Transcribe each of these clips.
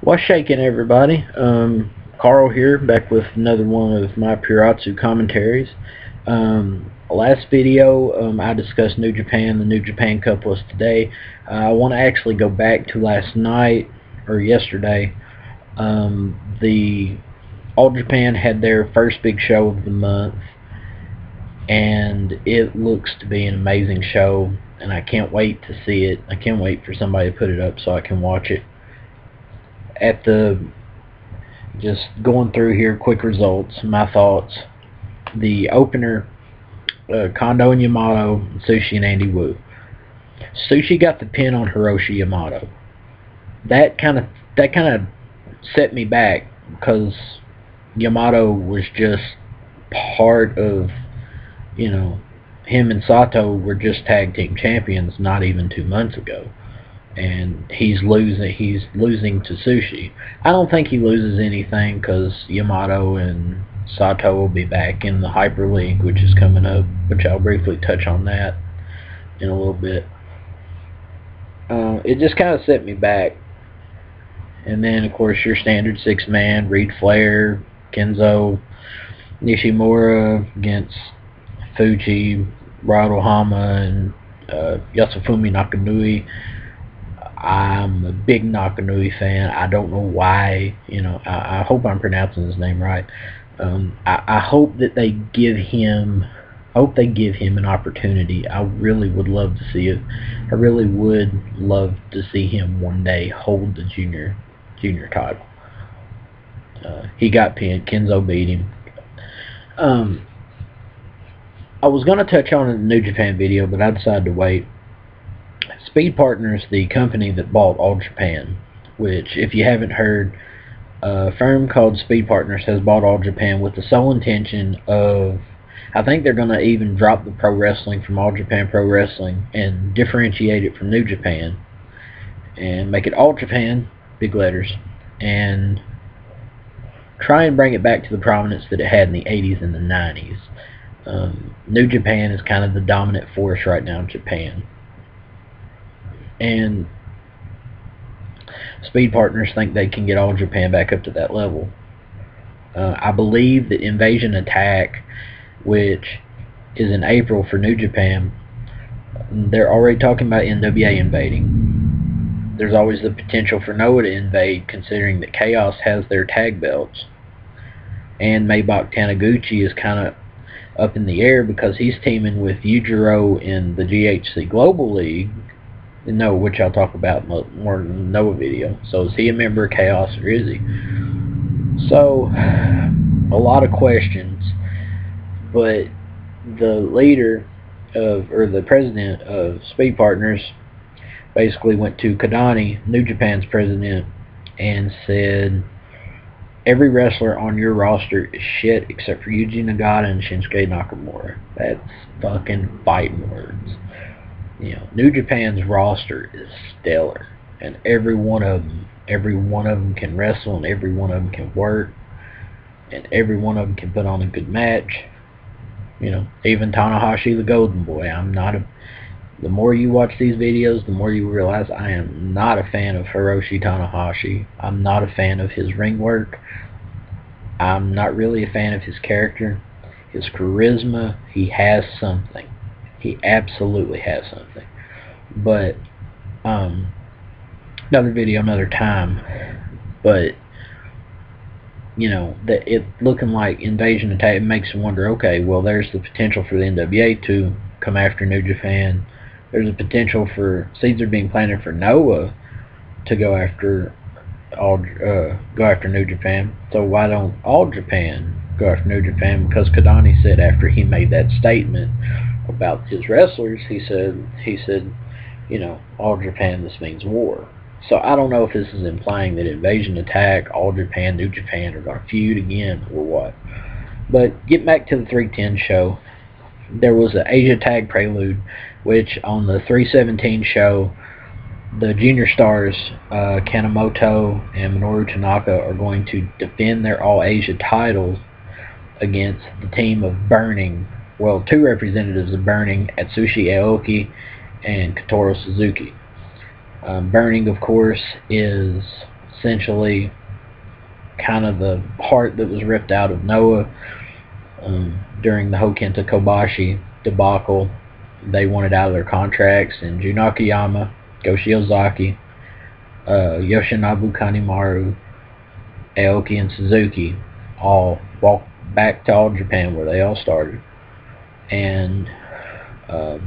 What's shaking, everybody? Carl here, back with another one of my Puroresu commentaries. Last video, I discussed New Japan. The New Japan Cup was today. I want to actually go back to last night, or yesterday. The All Japan had their first big show of the month, and it looks to be an amazing show, and I can't wait to see it. I can't wait for somebody to put it up so I can watch it. Just going through here, quick results, my thoughts. The opener, Kondo and Yamato, Sushi and Andy Wu. Sushi got the pin on Hiroshi Yamato. That kind of set me back, because Yamato was just part of, him and Sato were just tag team champions not even 2 months ago. And he's losing to Sushi. I don't think he loses anything, because Yamato and Sato will be back in the Hyper League, which is coming up, which I'll briefly touch on that in a little bit. It just kind of set me back. And then, of course, your standard six-man, Reed Flair, Kenzo, Nishimura against Fuji, Rado Hama, and Yasufumi Nakanui. I'm a big Nakanui fan. I don't know why. I hope I'm pronouncing his name right. I hope that they give him. I hope they give him an opportunity. I really would love to see it. I really would love to see him one day hold the junior title. He got pinned. Kenzo beat him. I was going to touch on it in the New Japan video, but I decided to wait. Speed Partners, the company that bought All Japan, which, if you haven't heard, a firm called Speed Partners has bought All Japan with the sole intention of, I think they're going to even drop the pro wrestling from All Japan Pro Wrestling and differentiate it from New Japan and make it All Japan, big letters, and try and bring it back to the prominence that it had in the 80s and the 90s. New Japan is kind of the dominant force right now in Japan. And Speed Partners think they can get All Japan back up to that level. I believe that Invasion Attack, which is in April for New Japan, they're already talking about NWA invading. There's always the potential for Noah to invade, considering that Chaos has their tag belts. And Maybach Taniguchi is kind of up in the air, because he's teaming with Yujiro in the GHC Global League, which I'll talk about more in the Noah video. So is he a member of Chaos, or is he? So, a lot of questions. But the leader or the president of Speed Partners basically went to Kadani, New Japan's president, and said, every wrestler on your roster is shit except for Yuji Nagata and Shinsuke Nakamura. That's fucking fighting words. New Japan's roster is stellar, and every one of them can wrestle, and every one of them can work, and every one of them can put on a good match. Even Tanahashi, the Golden Boy. The more you watch these videos, the more you realize I am not a fan of Hiroshi Tanahashi. I'm not a fan of his ring work. I'm not really a fan of his character. His charisma, he has something. He absolutely has something. But, another video, another time. But, that it looking like Invasion Attack, it makes you wonder, okay, well, there's the potential for the NWA to come after New Japan. There's a potential for, seeds are being planted for Noah to go after New Japan. So why don't All Japan go after New Japan? Because Kadani said, after he made that statement about his wrestlers, he said, All Japan, this means war. So I don't know if this is implying that Invasion Attack, All Japan, New Japan are going to feud again or what. But get back to the 310 show. There was an Asia Tag Prelude, which on the 317 show, the junior stars, Kanemoto and Minoru Tanaka, are going to defend their All Asia titles against the team of Burning. Well, two representatives of Burning, Atsushi Aoki and Kotaro Suzuki. Burning, of course, is essentially kind of the heart that was ripped out of Noah during the Hokenta Kobashi debacle. They wanted out of their contracts, and Jun Akiyama, Go Shiozaki, Yoshinobu Kanemaru, Aoki, and Suzuki all walked back to All Japan where they all started. And well,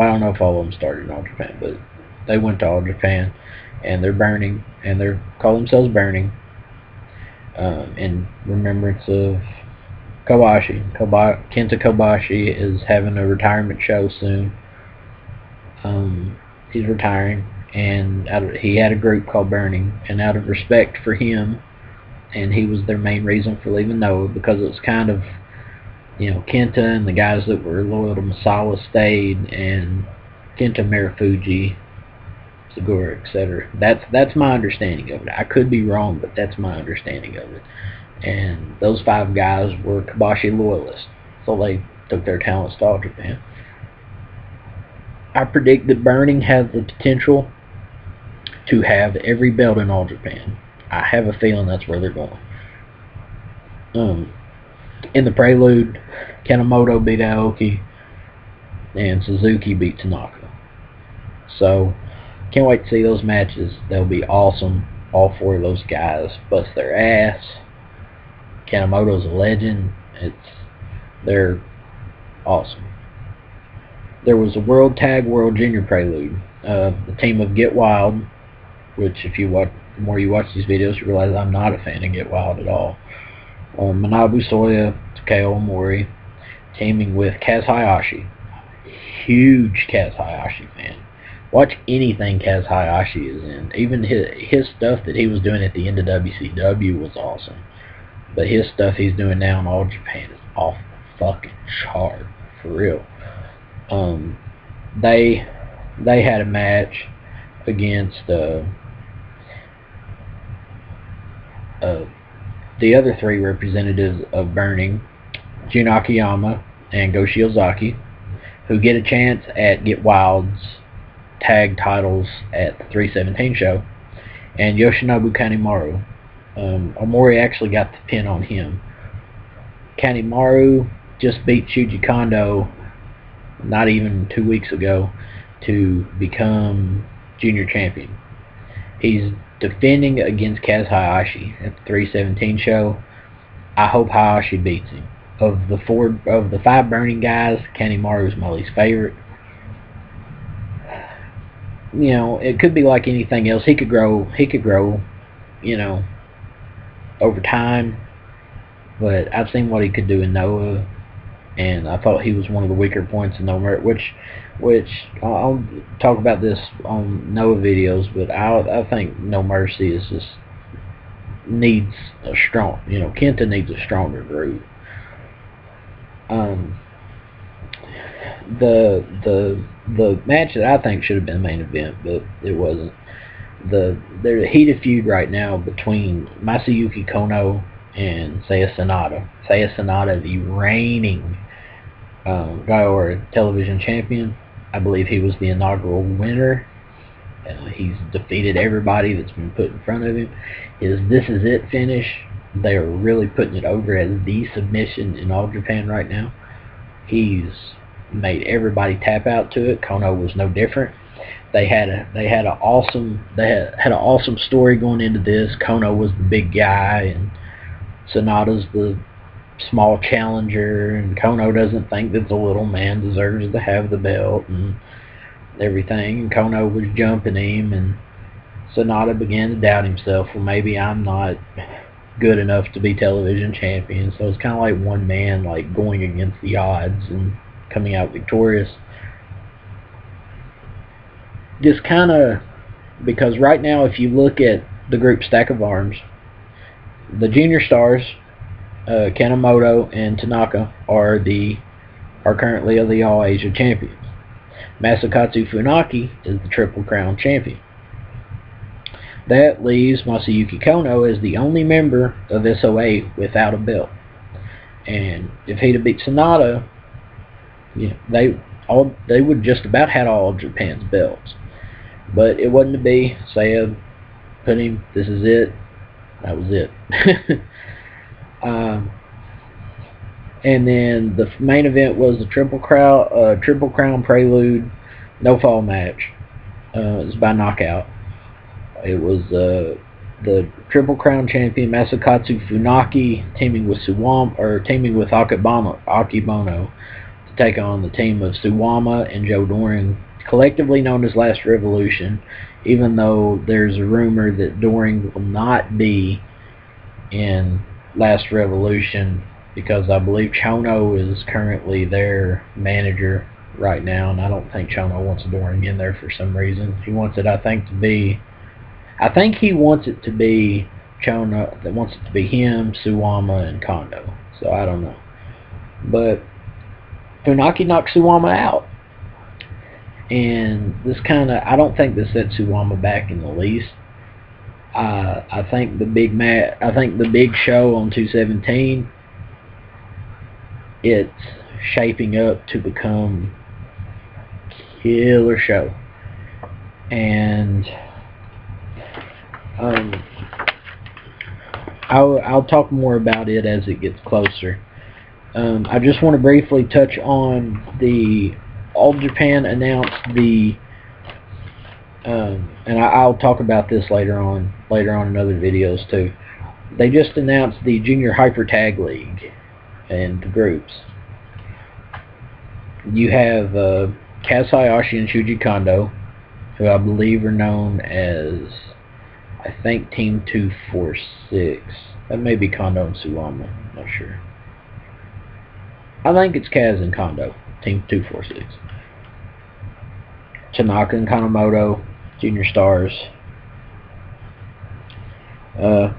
I don't know if all of them started in All Japan, but they went to All Japan, and they're burning, and they call themselves Burning in remembrance of Kobashi. Kenta Kobashi is having a retirement show soon. He's retiring, and he had a group called Burning, and out of respect for him, and he was their main reason for leaving Noah, because it was kind of, you know, Kenta and the guys that were loyal to Masala stayed, and Kenta Marufuji, Segura, etc. That's my understanding of it. I could be wrong, but that's my understanding of it. And those 5 guys were Kobashi loyalists, so they took their talents to All Japan. I predict that Burning has the potential to have every belt in All Japan. I have a feeling that's where they're going. In the prelude, Kanemoto beat Aoki, and Suzuki beat Tanaka. So, can't wait to see those matches. They'll be awesome. All 4 of those guys bust their ass. Kanemoto's a legend. They're awesome. There was a World Tag World Junior Prelude. The team of Get Wild, which if you watch, the more you watch these videos, you realize I'm not a fan of Get Wild at all. Manabu Soya, Takeo Omori, teaming with Kaz Hayashi. Huge Kaz Hayashi fan. Watch anything Kaz Hayashi is in. Even his stuff that he was doing at the end of WCW was awesome. But his stuff he's doing now in All Japan is off the fucking chart, for real. They had a match against the other 3 representatives of Burning, Jun Akiyama and Go Shiozaki, who get a chance at Get Wild's tag titles at the 317 show, and Yoshinobu Kanemaru. Omori actually got the pin on him. Kanemaru just beat Shuji Kondo not even 2 weeks ago to become junior champion. He's defending against Kaz Hayashi at the 317 show. I hope Hayashi beats him. Of the 5 Burning guys, Kanemaru is my least favorite. You know, it could be like anything else. He could grow, you know, over time. But I've seen what he could do in Noah, and I thought he was one of the weaker points in No Mercy, which I'll talk about this on Noah videos, but I think No Mercy is just needs a strong, you know, Kenta needs a stronger group. The match that I think should have been the main event, but it wasn't. There's a heated feud right now between Masayuki Kono and Seiya Sanada. Seiya Sanada, the reigning Gaora television champion. I believe he was the inaugural winner. He's defeated everybody that's been put in front of him. His This Is It finish, they are really putting it over as the submission in All Japan right now. He's made everybody tap out to it. Kono was no different. They had an awesome story going into this. Kono was the big guy, and Sanada's the small challenger, and Kono doesn't think that the little man deserves to have the belt and everything. And Kono was jumping him, and Sanada began to doubt himself. Well, maybe I'm not good enough to be television champion. So it's kind of like one man, like, going against the odds and coming out victorious. Just kind of, because right now, if you look at the group Stack of Arms, the junior stars, Kanemoto and Tanaka, are currently the All Asia champions. Masakatsu Funaki is the Triple Crown champion. That leaves Masayuki Kono as the only member of SOA without a belt. And if he'd have beat Sanada, you know, they would just about had all of Japan's belts. But it wasn't to be. Seiya put him. This is it. That was it. And then the main event was the Triple Crown Prelude no fall match. It was by knockout. It was the Triple Crown champion Masakatsu Funaki teaming with Akebono to take on the team of Suwama and Joe Doring, collectively known as Last Revolution, even though there's a rumor that Doring will not be in Last Revolution because I believe Chono is currently their manager right now, and I don't think Chono wants Doring in there for some reason. He wants it, I think he wants it to be Chono, that wants it to be him, Suwama, and Kondo. So I don't know. But Funaki knocked Suwama out. And this I don't think this set Suwama back in the least. I think the big show on 217, it's shaping up to become a killer show. And I'll talk more about it as it gets closer. I just want to briefly touch on the All Japan announced the and I'll talk about this later on in other videos too. They just announced the Junior Hyper Tag League and the groups. You have Kaz Hayashi and Shuji Kondo, who I believe are known as, I think, Team 246. That may be Kondo and Suwama. I'm not sure. I think it's Kaz and Kondo, Team 246. Tanaka and Kanemoto, Junior Stars. I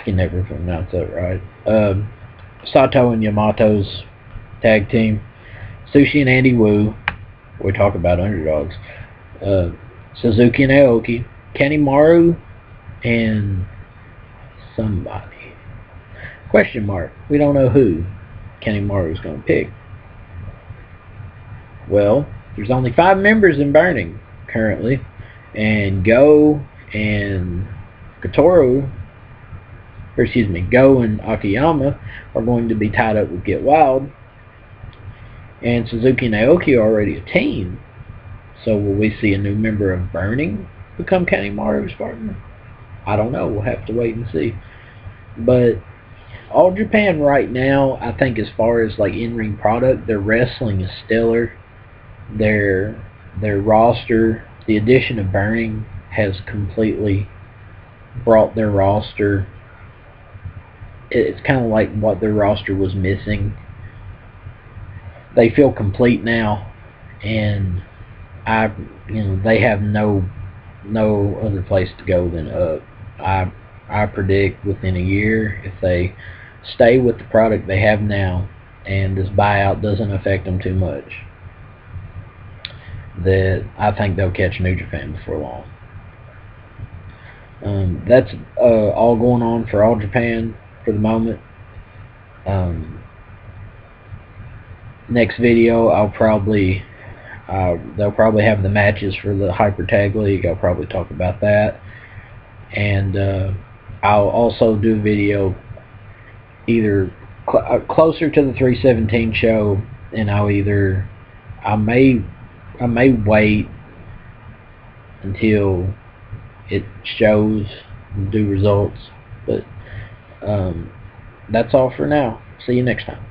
can never pronounce that right. Sato and Yamato's tag team. Sushi and Andy Wu. We talk about underdogs. Suzuki and Aoki. Kenny Maru and somebody. Question mark. We don't know who Kenny Maru is going to pick. Well, there's only 5 members in Burning currently, and Go and Go and Akiyama are going to be tied up with Get Wild, and Suzuki and Aoki are already a team. So will we see a new member of Burning become Kenny Maru's partner? I don't know. We'll have to wait and see. But All Japan right now, I think as far as like in-ring product, their wrestling is stellar. Their roster, the addition of Burning has completely brought their roster. It's kind of like what their roster was missing. They feel complete now, and they have no other place to go than up. I predict within a year, if they stay with the product they have now, and this buyout doesn't affect them too much, that I think they'll catch New Japan before long. That's all going on for All Japan for the moment. Next video, they'll probably have the matches for the Hyper Tag League. I'll probably talk about that, and I'll also do a video either closer to the 317 show, and I may wait until it shows and do results, but that's all for now. See you next time.